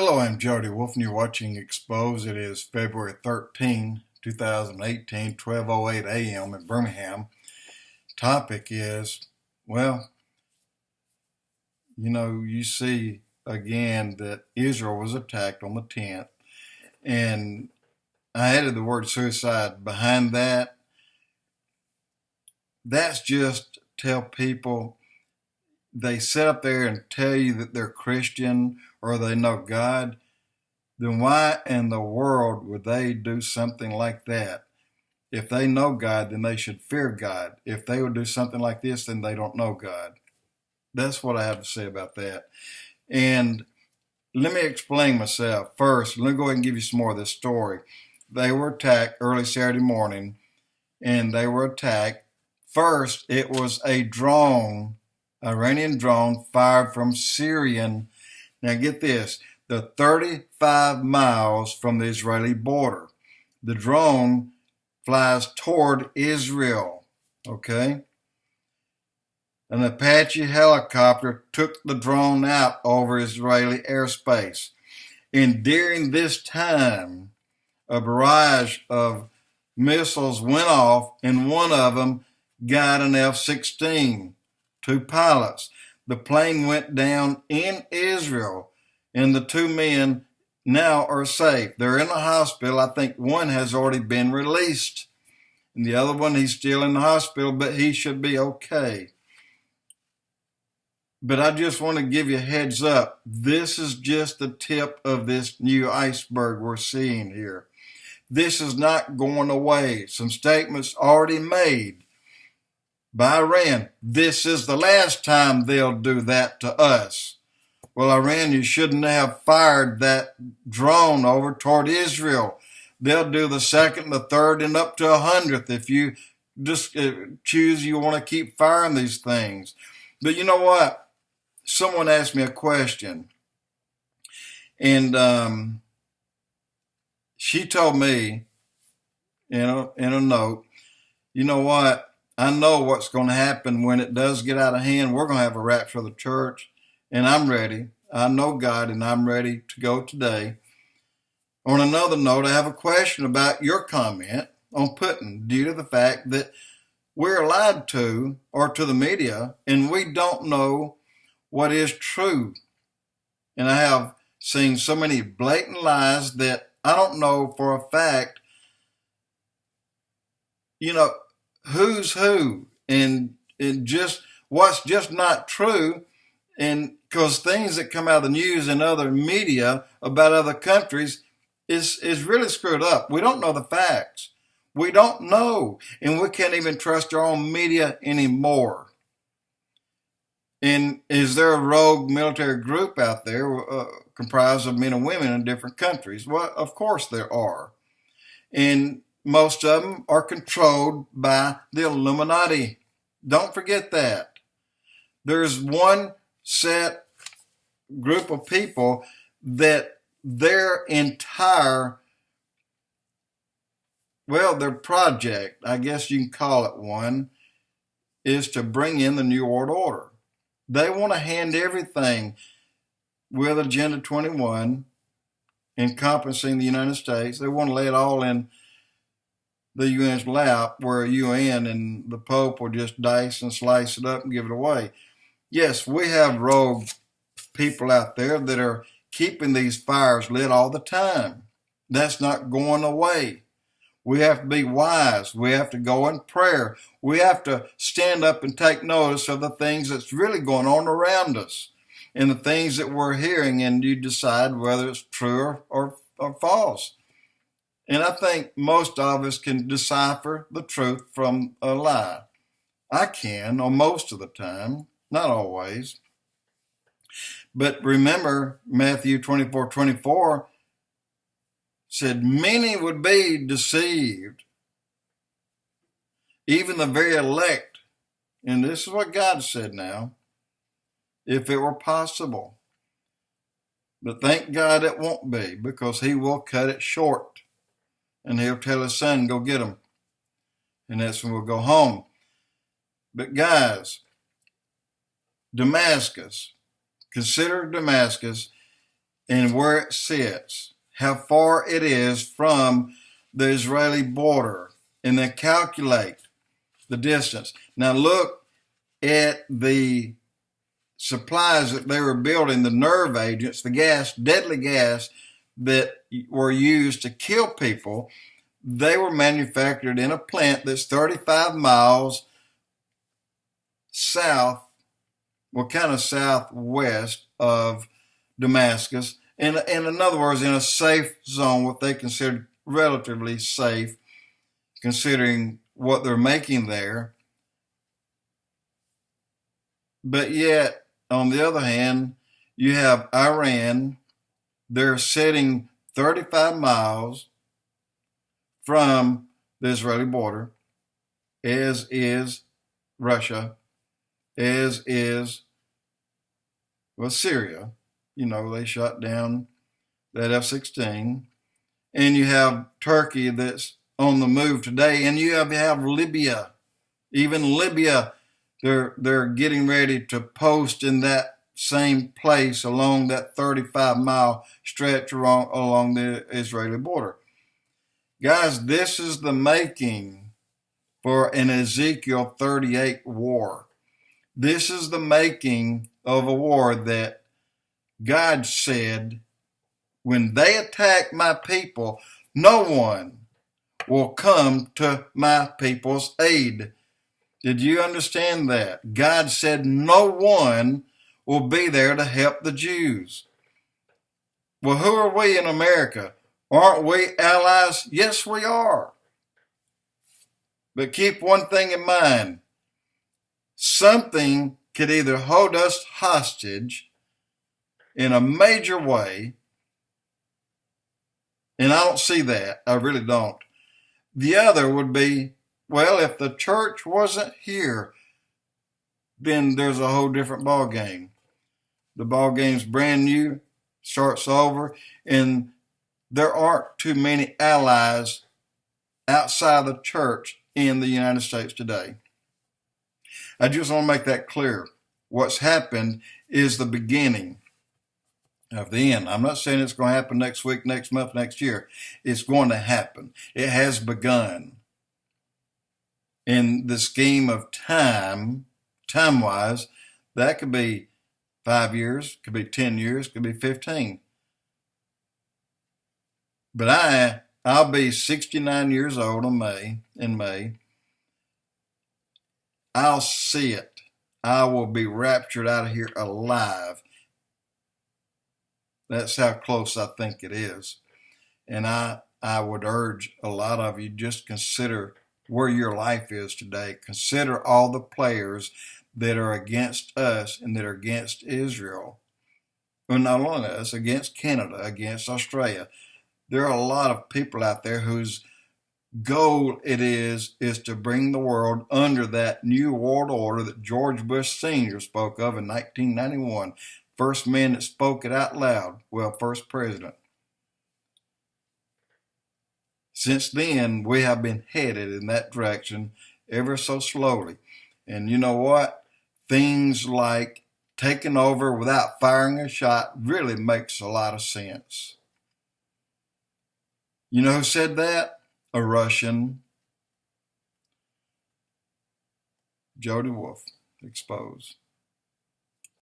Hello, I'm Jody Wolf, and you're watching Expoz. It is February 13, 2018, 12:08 a.m. in Birmingham. Topic is, well, you see again that Israel was attacked on the 10th, and I added the word suicide behind that. That's just tell people, they sit up there and tell you that they're Christian or they know God. Then why in the world would they do something like that? If they know God, then they should fear God. If they would do something like this, then they don't know God. That's what I have to say about that. And let me explain myself. First, let me go ahead and give you some more of this story. They were attacked early Saturday morning, and they were attacked. First, it was a drone, Iranian drone, fired from Syrian. Now get this, they're 35 miles from the Israeli border. The drone flies toward Israel, okay? An Apache helicopter took the drone out over Israeli airspace. And during this time, a barrage of missiles went off, and one of them got an F-16, two pilots. The plane went down in Israel, and the two men now are safe. They're in the hospital. I think one has already been released, and the other one, he's still in the hospital, but he should be okay. But I just want to give you a heads up. This is just the tip of this new iceberg we're seeing here. This is not going away. Some statements already made by Iran. This is the last time they'll do that to us. Well, Iran, you shouldn't have fired that drone over toward Israel. They'll do the second, the third, and up to 100th if you just choose you want to keep firing these things. But you know what? Someone asked me a question, and she told me in a note, you know what? I know what's going to happen when it does get out of hand. We're going to have a rapture of the church, and I'm ready. I know God, and I'm ready to go today. On another note, I have a question about your comment on Putin due to the fact that we're lied to, or to the media, and we don't know what is true. And I have seen so many blatant lies that I don't know for a fact, who's who, and just what's just not true. And because things that come out of the news and other media about other countries is really screwed up. We don't know the facts. We don't know. And we can't even trust our own media anymore. And is there a rogue military group out there comprised of men and women in different countries? Well, of course there are. And most of them are controlled by the Illuminati. Don't forget that. There's one set group of people that their entire, their project, I guess you can call it one, is to bring in the New World Order. They want to hand everything with Agenda 21 encompassing the United States. They want to lay it all in the UN's lap, where UN and the Pope will just dice and slice it up and give it away. Yes, we have rogue people out there that are keeping these fires lit all the time. That's not going away. We have to be wise. We have to go in prayer. We have to stand up and take notice of the things that's really going on around us and the things that we're hearing, and you decide whether it's true or false. And I think most of us can decipher the truth from a lie. I can, or most of the time, not always. But remember, Matthew 24:24 said many would be deceived, even the very elect. And this is what God said now, if it were possible. But thank God it won't be, because he will cut it short. And he'll tell his son, go get them. And that's when we'll go home. But guys, Damascus, consider Damascus and where it sits, how far it is from the Israeli border, and then calculate the distance. Now look at the supplies that they were building, the nerve agents, the gas, deadly gas that were used to kill people. They were manufactured in a plant that's 35 miles south, well, kind of southwest of Damascus. In other words, in a safe zone, what they considered relatively safe, considering what they're making there. But yet, on the other hand, you have Iran. They're sitting 35 miles from the Israeli border, as is Russia, as is, well, Syria. You know, they shot down that F-16. And you have Turkey that's on the move today. And you have Libya. Even Libya, they're getting ready to post in that same place along that 35-mile stretch along the Israeli border. Guys, this is the making for an Ezekiel 38 war. This is the making of a war that God said, when they attack my people, no one will come to my people's aid. Did you understand that? God said no one will be there to help the Jews. Well, who are we in America? Aren't we allies? Yes, we are. But keep one thing in mind. Something could either hold us hostage in a major way, and I don't see that. I really don't. The other would be, well, if the church wasn't here, then there's a whole different ball game. The ball game's brand new, starts over, and there aren't too many allies outside the church in the United States today. I just want to make that clear. What's happened is the beginning of the end. I'm not saying it's going to happen next week, next month, next year. It's going to happen. It has begun. In the scheme of time-wise, that could be 5 years, could be 10 years, could be 15. But I'll be 69 years old in May. I'll see it. I will be raptured out of here alive. That's how close I think it is. And I would urge a lot of you, just consider where your life is today. Consider all the players that are against us and that are against Israel. Well, not only us, against Canada, against Australia. There are a lot of people out there whose goal it is to bring the world under that new world order that George Bush Sr. spoke of in 1991. First man that spoke it out loud. Well, first president. Since then, we have been headed in that direction ever so slowly. And you know what? Things like taking over without firing a shot really makes a lot of sense. You know who said that? A Russian. Jody Wolf, Expoz.